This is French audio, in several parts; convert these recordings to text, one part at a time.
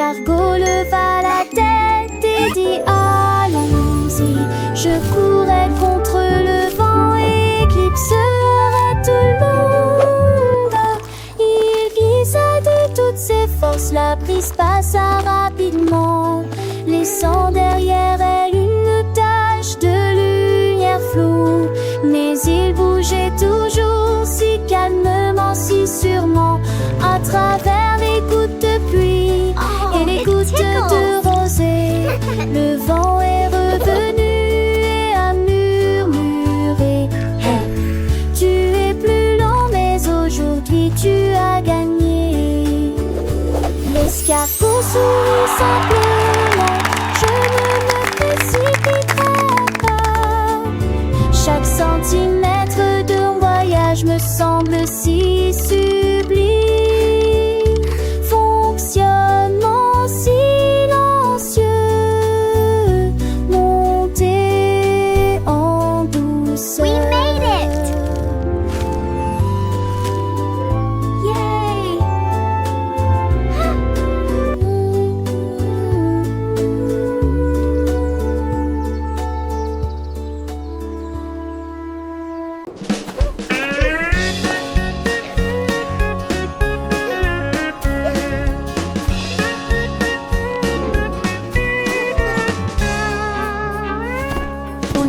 L'escargot leva la tête et dit allons-y. Je courais contre le vent, éclipserai tout le monde. Il glissa de toutes ses forces, la brise passa rapidement, laissant derrière elle une tache de lumière floue. Mais il bougeait toujours si calmement, si sûrement, à travers les gouttes de pluie et les gouttes de rosée. Le vent est revenu et a murmuré hey, tu es plus lent mais aujourd'hui tu as gagné. L'escargot sourit simplement, je ne me précipiterai pas. Chaque centimètre de voyage me semble si sublime. Fonctionnement silencieux, monter en douceur. We made it! Yay!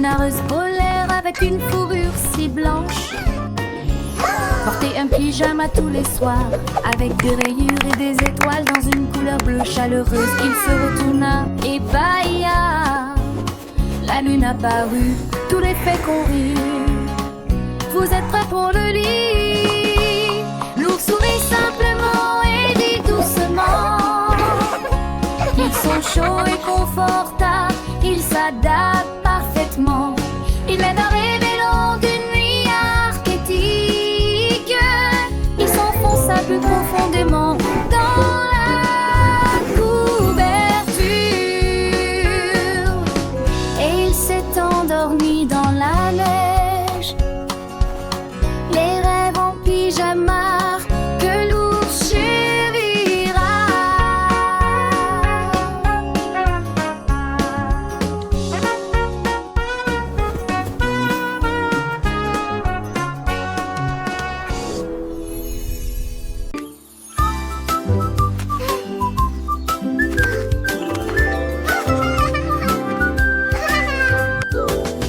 Heureuse polaire avec une fourrure si blanche, porter un pyjama tous les soirs avec des rayures et des étoiles dans une couleur bleue chaleureuse. Il se retourna et bâilla. La lune apparut, tous les faits coururent. Vous êtes prêts pour le lit? L'ours sourit simplement et dit doucement ils sont chauds et confortables, ils s'adaptent parfaitement. Ils m'aident à rêver lors d'une nuit archétype. Ils s'enfoncent un peu profondément dans la couverture. Et il s'est endormi dans la neige. Les rêves en pyjama que l'ours chérira.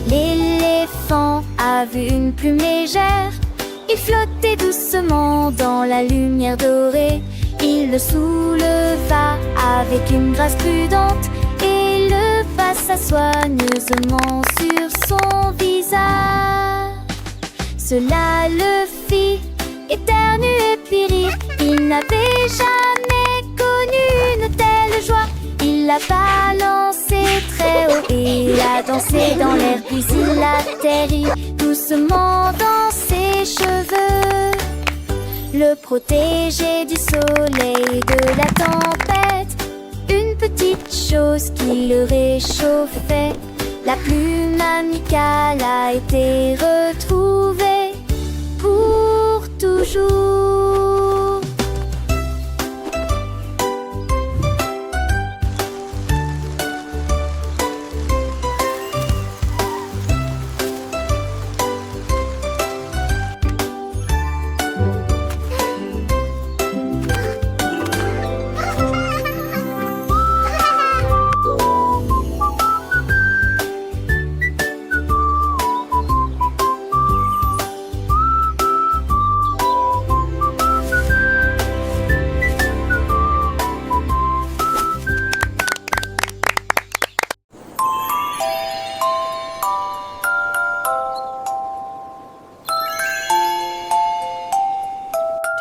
L'éléphant a vu une plume légère. Il flottait doucement dans la lumière dorée. Il le souleva avec une grâce prudente et leva soigneusement sur son visage. Cela le fit éternuer puis rire. Il n'avait jamais connu une telle joie. Il l'a balancé très haut et il a dansé dans l'air. Puis il atterrit doucement dans ses cheveux. Le protéger du soleil, de la tempête. Une petite chose qui le réchauffait. La plume amicale a été retrouvée pour toujours.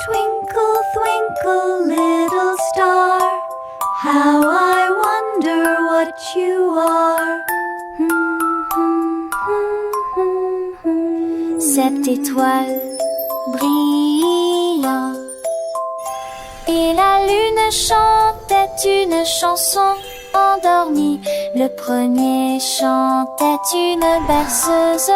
Twinkle, twinkle, little star, how I wonder what you are. Cette étoile brillant et la lune chantait une chanson endormie. Le premier chantait une berceuse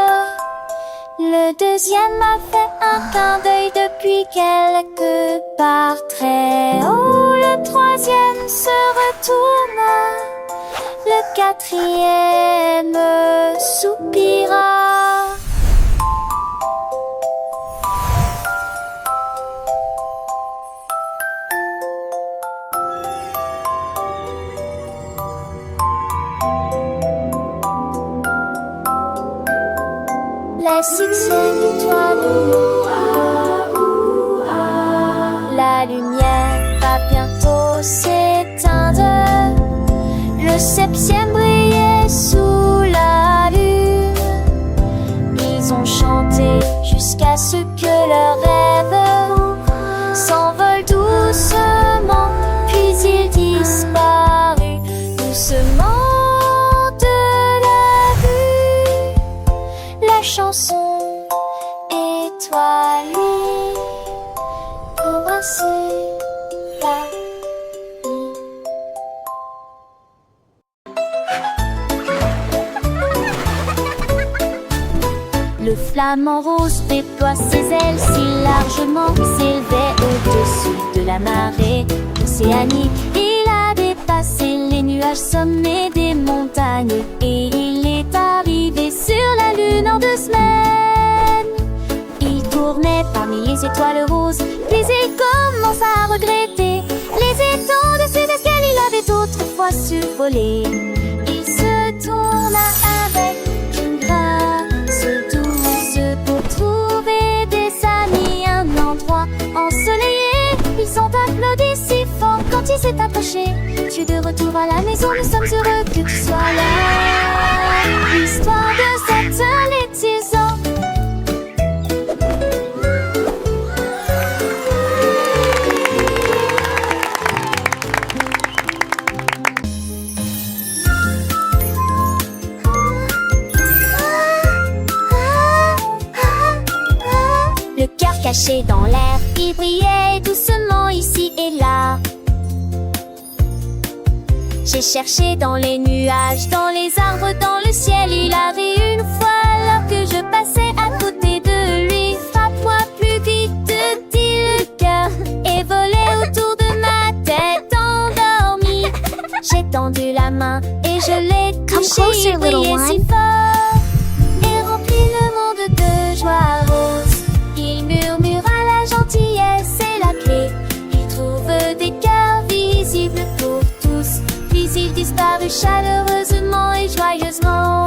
Le deuxième a fait un clin d'œil depuis quelque part très haut. Le troisième se retourna. Le quatrième soupira. La sixième étoile, la lumière va bientôt s'éteindre. Le septième brillait sous la lune. Ils ont chanté jusqu'à ce que leur rêve s'envole doucement, puis il disparut doucement de la vue. La chanson étoilée commençait la nuit. Le flamant rose déploie ses ailes si largement qu'il s'élevait au-dessus de la marée océanique. Il a dépassé les nuages sommets des montagnes et il est arrivé sur la lune en 2 semaines. Il tournait parmi les étoiles roses, puis il commence à regretter les étangs de sud-est qu'il avait autrefois survolés. Il se tourna avec une grâce douce pour trouver des amis, un endroit ensoleillé. Ils ont applaudi si fort quand il s'est approché. Tu es de retour à la maison, nous sommes heureux que tu sois là. L'histoire de cette laitisan. Le cœur caché dans l'air, il brillait doucement ici et là. J'ai cherché dans les nuages, dans les arbres, dans le ciel. Il avait une fois, alors que je passais à côté de lui. Frappe-moi plus vite, dit le cœur, et volait autour de ma tête endormie. J'ai tendu la main et je l'ai touché. Il brillait si fort et remplit le monde de joie rose. Il murmura la gentillesse et la clé. Il trouve des cœurs visibles pour tous. Puis il disparut chaleureusement et joyeusement.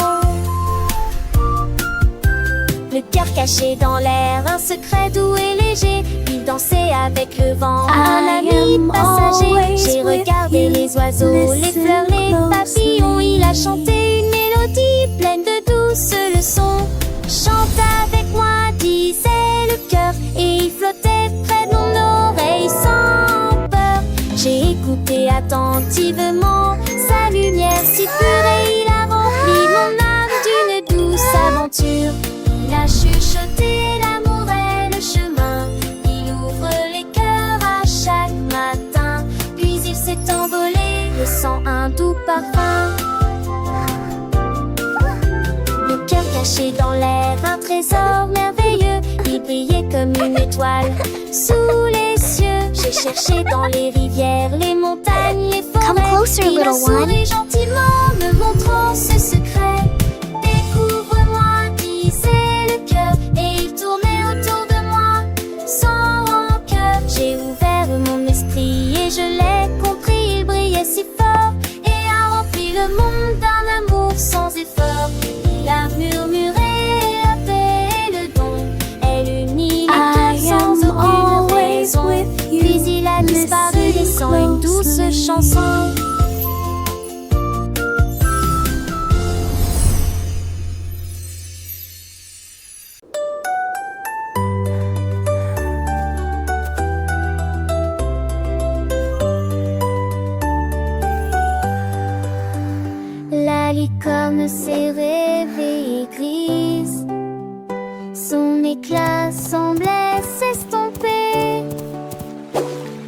Le cœur caché dans l'air, un secret doux et léger. Il dansait avec le vent, un ami passager. J'ai regardé les oiseaux, les fleurs, les papillons. Il a chanté une mélodie pleine de douces leçons. Chante avec moi, disait le cœur, et il flottait près de mon oreille sans peur. J'ai écouté attentivement sa lumière si pure et il a rempli mon âme d'une douce aventure. Il a chuchoté l'amour est le chemin. Il ouvre les cœurs à chaque matin. Puis il s'est envolé, laissant un doux parfum. Le cœur caché dans l'air, un trésor merveilleux. Il brillait comme une étoile sous les cieux. J'ai cherché dans les rivières, les montagnes, les forêts. Come closer, Il a little one. souri gentiment, me montrant ce secret. Découvre-moi, disait le cœur, et il tournait autour de moi sans rancœur. J'ai ouvert mon esprit et je l'ai compris. Il brillait si fort et a rempli le monde d'un amour sans effort. Il a murmuré la paix et le don. Elle unit les cœurs sans aucune raison. Puis il a disparu laissant une douce chanson. La licorne s'est réveillée grise. Son éclat semblait s'estomper.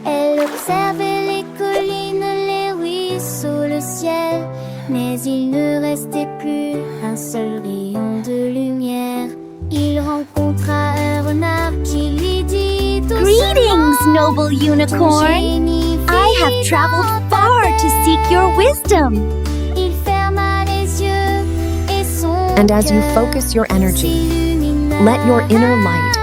Elle observait les collines, les ruisseaux, le ciel. Mais il ne restait plus un seul rayon de lumière. Il noble unicorn. I have traveled far to seek your wisdom. Il ferma les yeux et son And as you cœur focus your energy, s'illumina. let your inner light